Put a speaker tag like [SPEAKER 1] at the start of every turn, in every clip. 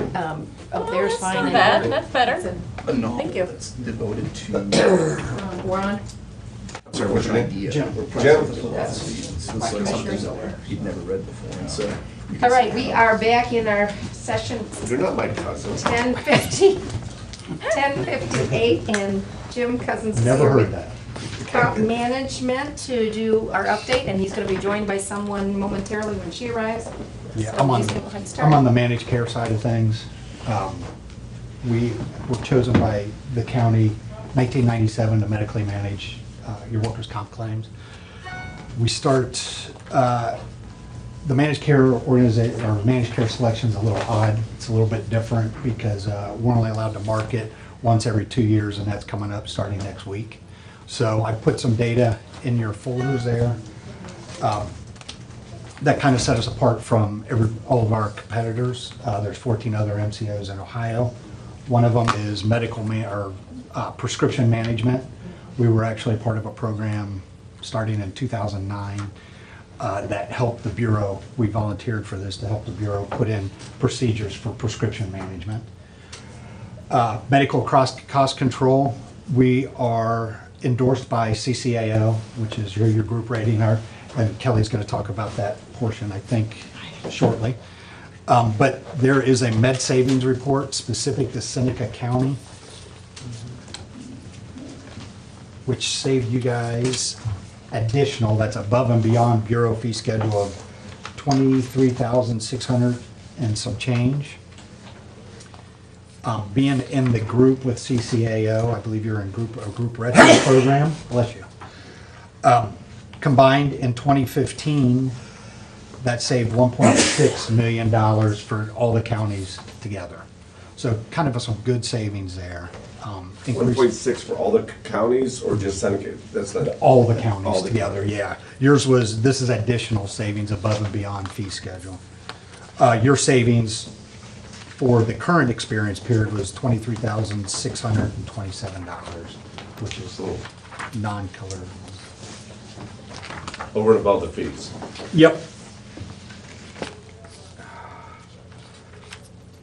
[SPEAKER 1] Up there's
[SPEAKER 2] that's
[SPEAKER 1] fine.
[SPEAKER 2] not
[SPEAKER 1] and
[SPEAKER 2] bad. That's better.
[SPEAKER 3] A novel
[SPEAKER 1] Thank you.
[SPEAKER 3] that's devoted to,
[SPEAKER 1] We're on.
[SPEAKER 3] sorry, what's your idea?
[SPEAKER 4] Jim.
[SPEAKER 3] Jim. It's like something he'd never read before, and so. you can
[SPEAKER 1] All right,
[SPEAKER 3] see
[SPEAKER 1] we
[SPEAKER 3] how-
[SPEAKER 1] are back in our session
[SPEAKER 5] You're not my cousin.
[SPEAKER 1] 10:50, 10:58, and Jim Cousins is
[SPEAKER 4] Never
[SPEAKER 1] here
[SPEAKER 4] heard
[SPEAKER 1] with
[SPEAKER 4] that.
[SPEAKER 1] Account Management to do our update, and he's gonna be joined by someone momentarily when she arrives.
[SPEAKER 4] Yeah,
[SPEAKER 1] So
[SPEAKER 4] I'm on,
[SPEAKER 1] please go ahead and start.
[SPEAKER 4] I'm on the managed care side of things. We were chosen by the county 1997 to medically manage your workers' comp claims. We start, the managed care organization, or managed care selection is a little odd. It's a little bit different because we're only allowed to market once every 2 years, and that's coming up starting next week. So I put some data in your folders there. That kind of set us apart from all of our competitors. There's 14 other MCOs in Ohio. One of them is prescription management. We were actually part of a program starting in 2009 that helped the Bureau. We volunteered for this to help the Bureau put in procedures for prescription management. Medical cost control, we are endorsed by CCAO, which is your group rating. And Kelly's going to talk about that portion, I think, shortly. But there is a med savings report specific to Seneca County, which saved you guys additional, that's above and beyond Bureau fee schedule of $23,600 and some change. Being in the group with CCAO, I believe you're in a group retro program, bless you. Combined in 2015, that saved $1.6 million for all the counties together. So kind of some good savings there. Increased
[SPEAKER 5] 1.6 for all the counties or just Seneca? That's not.
[SPEAKER 4] all the counties
[SPEAKER 5] All the
[SPEAKER 4] together,
[SPEAKER 5] counties.
[SPEAKER 4] yeah. This is additional savings above and beyond fee schedule. Your savings for the current experience period was $23,627, which is non-colored.
[SPEAKER 5] Over and above the fees.
[SPEAKER 4] Yep.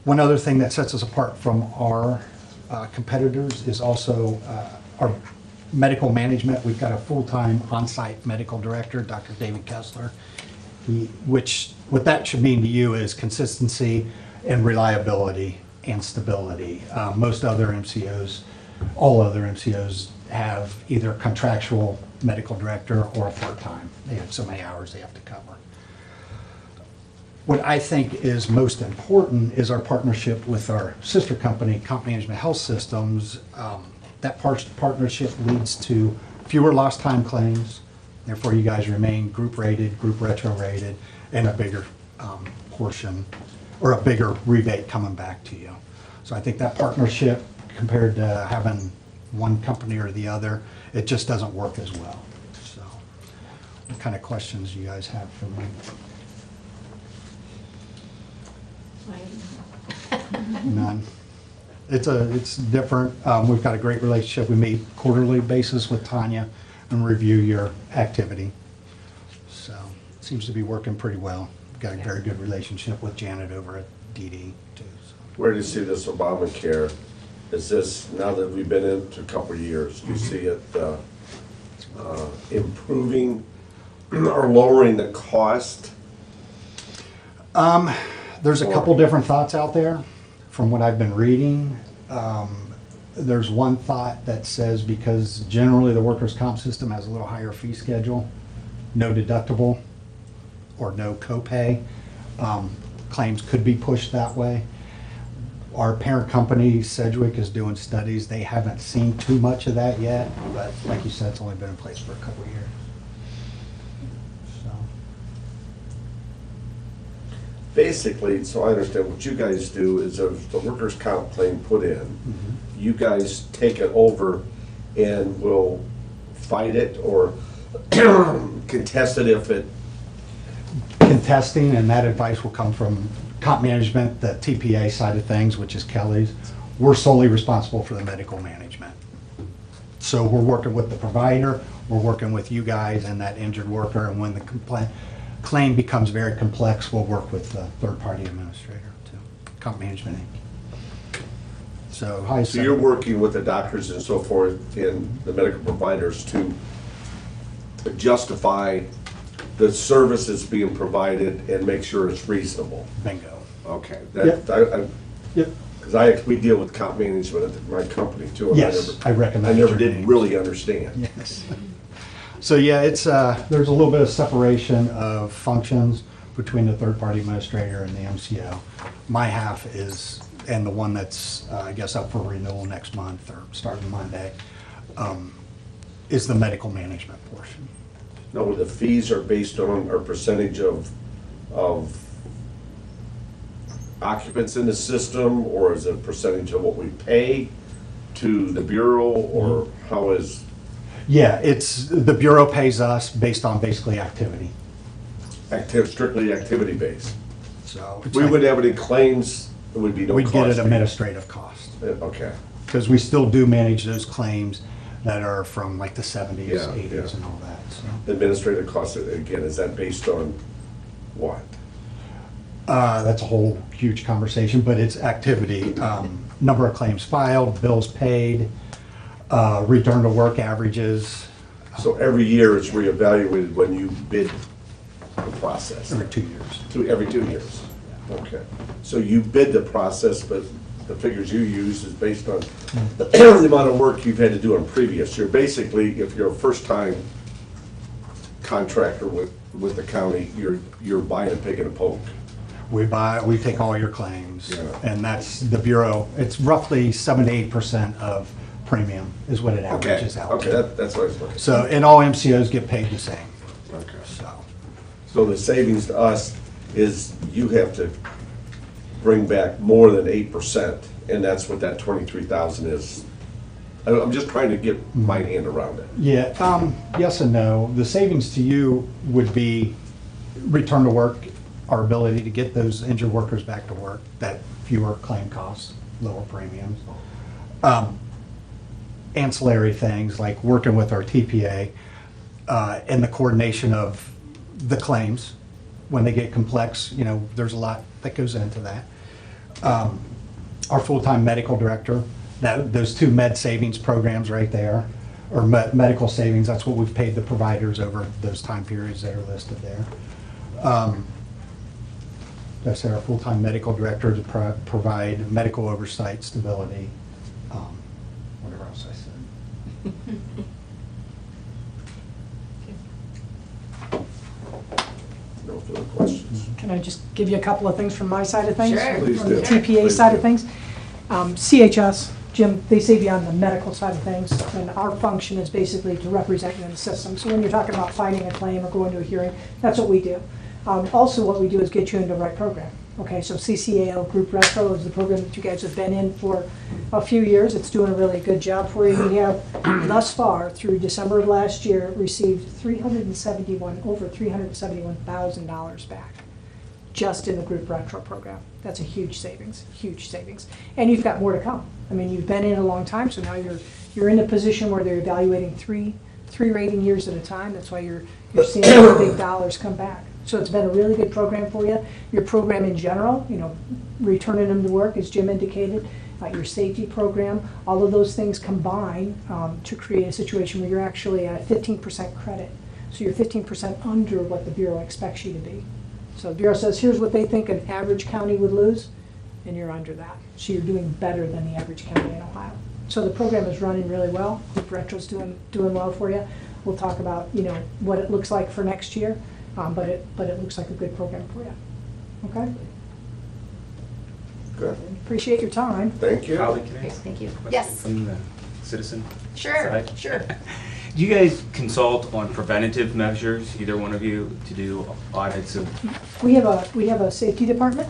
[SPEAKER 4] One other thing that sets us apart from our competitors is also our medical management. We've got a full-time on-site medical director, Dr. David Kessler. What that should mean to you is consistency and reliability and stability. Most other MCOs, all other MCOs have either a contractual medical director or a part-time. They have so many hours they have to cover. What I think is most important is our partnership with our sister company, Comp Management Health Systems. That partnership leads to fewer lost time claims. Therefore, you guys remain group rated, group retro rated, and a bigger portion or a bigger rebate coming back to you. So I think that partnership, compared to having one company or the other, it just doesn't work as well. So what kind of questions do you guys have for me? None. It's different. We've got a great relationship. We meet quarterly basis with Tanya and review your activity. So it seems to be working pretty well. We've got a very good relationship with Janet over at DD too. So.
[SPEAKER 5] Where do you see this Obamacare? Is this, now that we've been in a couple of years, do you see it improving or lowering the cost?
[SPEAKER 4] There's a couple different thoughts out there from what I've been reading. There's one thought that says because generally the workers' comp system has a little higher fee schedule, no deductible or no copay, claims could be pushed that way. Our parent company, Sedgwick, is doing studies. They haven't seen too much of that yet, but like you said, it's only been in place for a couple of years. So.
[SPEAKER 5] Basically, so I understand what you guys do is if the workers' comp claim put in, you guys take it over and will fight it or contest it if it.
[SPEAKER 4] Contesting, and that advice will come from comp management, the TPA side of things, which is Kelly's. We're solely responsible for the medical management. So we're working with the provider, we're working with you guys and that injured worker, and when the claim becomes very complex, we'll work with the third-party administrator too. Comp Management Inc. So highest.
[SPEAKER 5] So you're working with the doctors and so forth and the medical providers to justify the services being provided and make sure it's reasonable.
[SPEAKER 4] Bingo.
[SPEAKER 5] Okay.
[SPEAKER 4] Yep. Yep.
[SPEAKER 5] Because we deal with comp management at my company too. And
[SPEAKER 4] Yes, I recognize
[SPEAKER 5] I never
[SPEAKER 4] your
[SPEAKER 5] did
[SPEAKER 4] name.
[SPEAKER 5] really understand.
[SPEAKER 4] Yes. So yeah, it's, there's a little bit of separation of functions between the third-party administrator and the MCO. My half is, and the one that's, I guess, up for renewal next month or starting Monday, is the medical management portion.
[SPEAKER 5] No, the fees are based on our percentage of occupants in the system, or is it a percentage of what we pay to the Bureau, or how is?
[SPEAKER 4] Yeah, it's, the Bureau pays us based on basically activity.
[SPEAKER 5] Strictly activity based.
[SPEAKER 4] So it's
[SPEAKER 5] We
[SPEAKER 4] like-
[SPEAKER 5] wouldn't have any claims, it would be no
[SPEAKER 4] we'd
[SPEAKER 5] cost.
[SPEAKER 4] get an
[SPEAKER 5] to you.
[SPEAKER 4] administrative cost.
[SPEAKER 5] Okay,
[SPEAKER 4] Because we still do manage those claims that are from like the 70s,
[SPEAKER 5] Yeah,
[SPEAKER 4] 80s
[SPEAKER 5] yeah.
[SPEAKER 4] and all that, so.
[SPEAKER 5] the administrative cost, again, is that based on what?
[SPEAKER 4] That's a whole huge conversation, but it's activity, number of claims filed, bills paid, return to work averages
[SPEAKER 5] So every year it's reevaluated when you bid the process?
[SPEAKER 4] every 2 years.
[SPEAKER 5] Every 2 years? Okay. So you bid the process, but the figures you use is based on the amount of work you've had to do on previous. You're basically, if you're a first-time contractor with the county, you're buying a pig in a poke.
[SPEAKER 4] We take all your claims,
[SPEAKER 5] Yeah.
[SPEAKER 4] and that's the Bureau, it's roughly 7 to 8% of premium is what it
[SPEAKER 5] Okay,
[SPEAKER 4] averages out.
[SPEAKER 5] okay, that's what I was looking for.
[SPEAKER 4] So, and all MCOs get paid the same,
[SPEAKER 5] Okay.
[SPEAKER 4] so.
[SPEAKER 5] So the savings to us is you have to bring back more than 8%, and that's what that 23,000 is. I'm just trying to get my hand around it.
[SPEAKER 4] Yeah, yes and no. The savings to you would be return to work, our ability to get those injured workers back to work, that fewer claim costs, lower premiums. Ancillary things like working with our TPA and the coordination of the claims. When they get complex, you know, there's a lot that goes into that. Our full-time medical director, those two med savings programs right there, or medical savings, that's what we've paid the providers over those time periods that are listed there. That's our full-time medical director to provide medical oversight, stability, whatever else I said.
[SPEAKER 5] No further questions.
[SPEAKER 2] Can I just give you a couple of things from my side of things?
[SPEAKER 1] Sure.
[SPEAKER 5] Please
[SPEAKER 2] From the
[SPEAKER 5] do.
[SPEAKER 2] TPA
[SPEAKER 5] Please
[SPEAKER 2] side
[SPEAKER 5] do.
[SPEAKER 2] of things. CHS, Jim, they save you on the medical side of things, and our function is basically to represent you in the system. So when you're talking about fighting a claim or going to a hearing, that's what we do. Also, what we do is get you into the right program. Okay, so CCAO Group Retro is the program that you guys have been in for a few years. It's doing a really good job for you. We have thus far, through December of last year, received over $371,000 back just in the Group Retro program. That's a huge savings, huge savings. And you've got more to come. I mean, you've been in a long time, so now you're in a position where they're evaluating three rating years at a time. That's why you're seeing the big dollars come back. So it's been a really good program for you. Your program in general, you know, returning them to work, as Jim indicated, your safety program, all of those things combine to create a situation where you're actually at 15% credit. So you're 15% under what the Bureau expects you to be. So the Bureau says, here's what they think an average county would lose, and you're under that. So you're doing better than the average county in Ohio. So the program is running really well. Group Retro's doing well for you. We'll talk about, you know, what it looks like for next year. But it looks like a good program for you. Okay?
[SPEAKER 5] Good.
[SPEAKER 2] Appreciate your time.
[SPEAKER 5] Thank you.
[SPEAKER 6] Holly, can I
[SPEAKER 1] Okay,
[SPEAKER 6] ask
[SPEAKER 1] thank you.
[SPEAKER 6] a question
[SPEAKER 1] Yes.
[SPEAKER 6] from the citizen?
[SPEAKER 1] Sure,
[SPEAKER 6] side?
[SPEAKER 1] sure.
[SPEAKER 6] Do you guys consult on preventative measures, either one of you, to do audits of?
[SPEAKER 2] We have a safety department,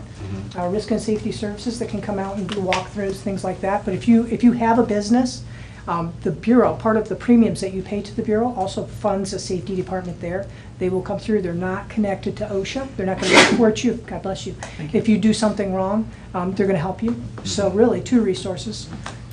[SPEAKER 2] risk and safety services that can come out and do walkthroughs, things like that. But if you have a business, the Bureau, part of the premiums that you pay to the Bureau also funds a safety department there. They will come through. They're not connected to OSHA. They're not going to report you. God bless you. If you do something wrong, they're going to help you. So really, two resources.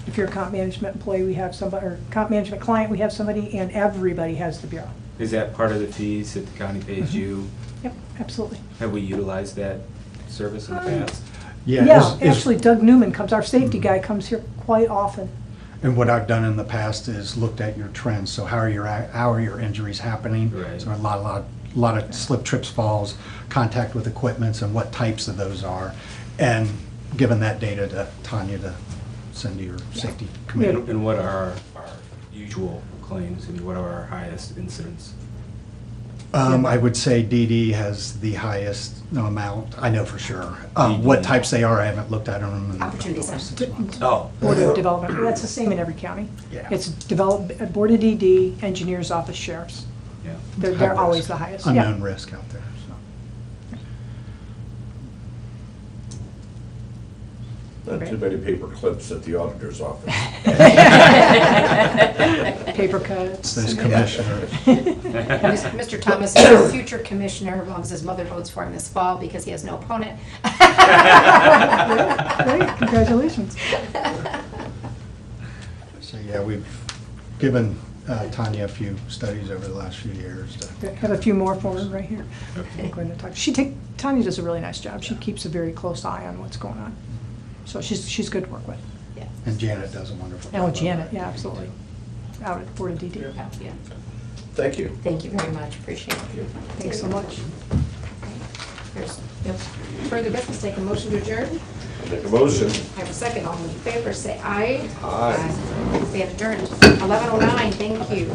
[SPEAKER 2] If you're a comp management employee, we have somebody, or comp management client, we have somebody, and everybody has the Bureau.
[SPEAKER 6] Is that part of the fees that the county pays you?
[SPEAKER 2] Yep, absolutely.
[SPEAKER 6] Have we utilized that service in the past?
[SPEAKER 2] Yeah,
[SPEAKER 4] is-
[SPEAKER 2] actually Doug Newman comes, our safety guy comes here quite often.
[SPEAKER 4] And what I've done in the past is looked at your trends, so how are your injuries happening?
[SPEAKER 6] Right.
[SPEAKER 4] So a lot of slip, trips, falls, contact with equipments, and what types of those are. And given that data to Tanya to send to your safety committee.
[SPEAKER 6] And what are our usual claims, and what are our highest incidents?
[SPEAKER 4] I would say DD has the highest amount, I know for sure. What
[SPEAKER 6] DD.
[SPEAKER 4] types they are, I haven't looked at them in
[SPEAKER 1] Opportunity
[SPEAKER 4] about
[SPEAKER 1] center.
[SPEAKER 4] 6 months.
[SPEAKER 6] Oh,
[SPEAKER 2] Board of Development, that's the same in every county.
[SPEAKER 4] Yeah.
[SPEAKER 2] It's Board of DD, Engineers Office, Sheriffs.
[SPEAKER 6] yeah.
[SPEAKER 2] They're
[SPEAKER 4] High
[SPEAKER 2] always
[SPEAKER 4] risk.
[SPEAKER 2] the highest.
[SPEAKER 4] Unknown
[SPEAKER 2] Yeah.
[SPEAKER 4] risk out there, so.
[SPEAKER 5] Not too many paper clips at the auditor's office.
[SPEAKER 2] Paper
[SPEAKER 4] It's
[SPEAKER 2] cuts.
[SPEAKER 4] those commissioners.
[SPEAKER 1] Mr. Thomas is our future commissioner, as long as his mother votes for him this fall, because he has no opponent.
[SPEAKER 2] Great, congratulations.
[SPEAKER 4] So, yeah, we've given Tanya a few studies over the last few years.
[SPEAKER 2] I have a few more for her right here.
[SPEAKER 6] Okay.
[SPEAKER 2] I'm going to talk. Tanya does a really nice job. She keeps a very close eye on what's going on. So she's good to work with.
[SPEAKER 1] Yeah.
[SPEAKER 4] And Janet does a wonderful job.
[SPEAKER 2] Oh, Janet, yeah, absolutely. Out at Board of DD.
[SPEAKER 1] Yeah.
[SPEAKER 5] Thank you.
[SPEAKER 1] Thank you very much, appreciate it.
[SPEAKER 2] Thanks so much.
[SPEAKER 1] There's no further business, take a motion to adjourn.
[SPEAKER 5] Make a motion.
[SPEAKER 1] I have a second, all in favor, say aye.
[SPEAKER 5] Aye.
[SPEAKER 1] Stand adjourned, 11:09, thank you.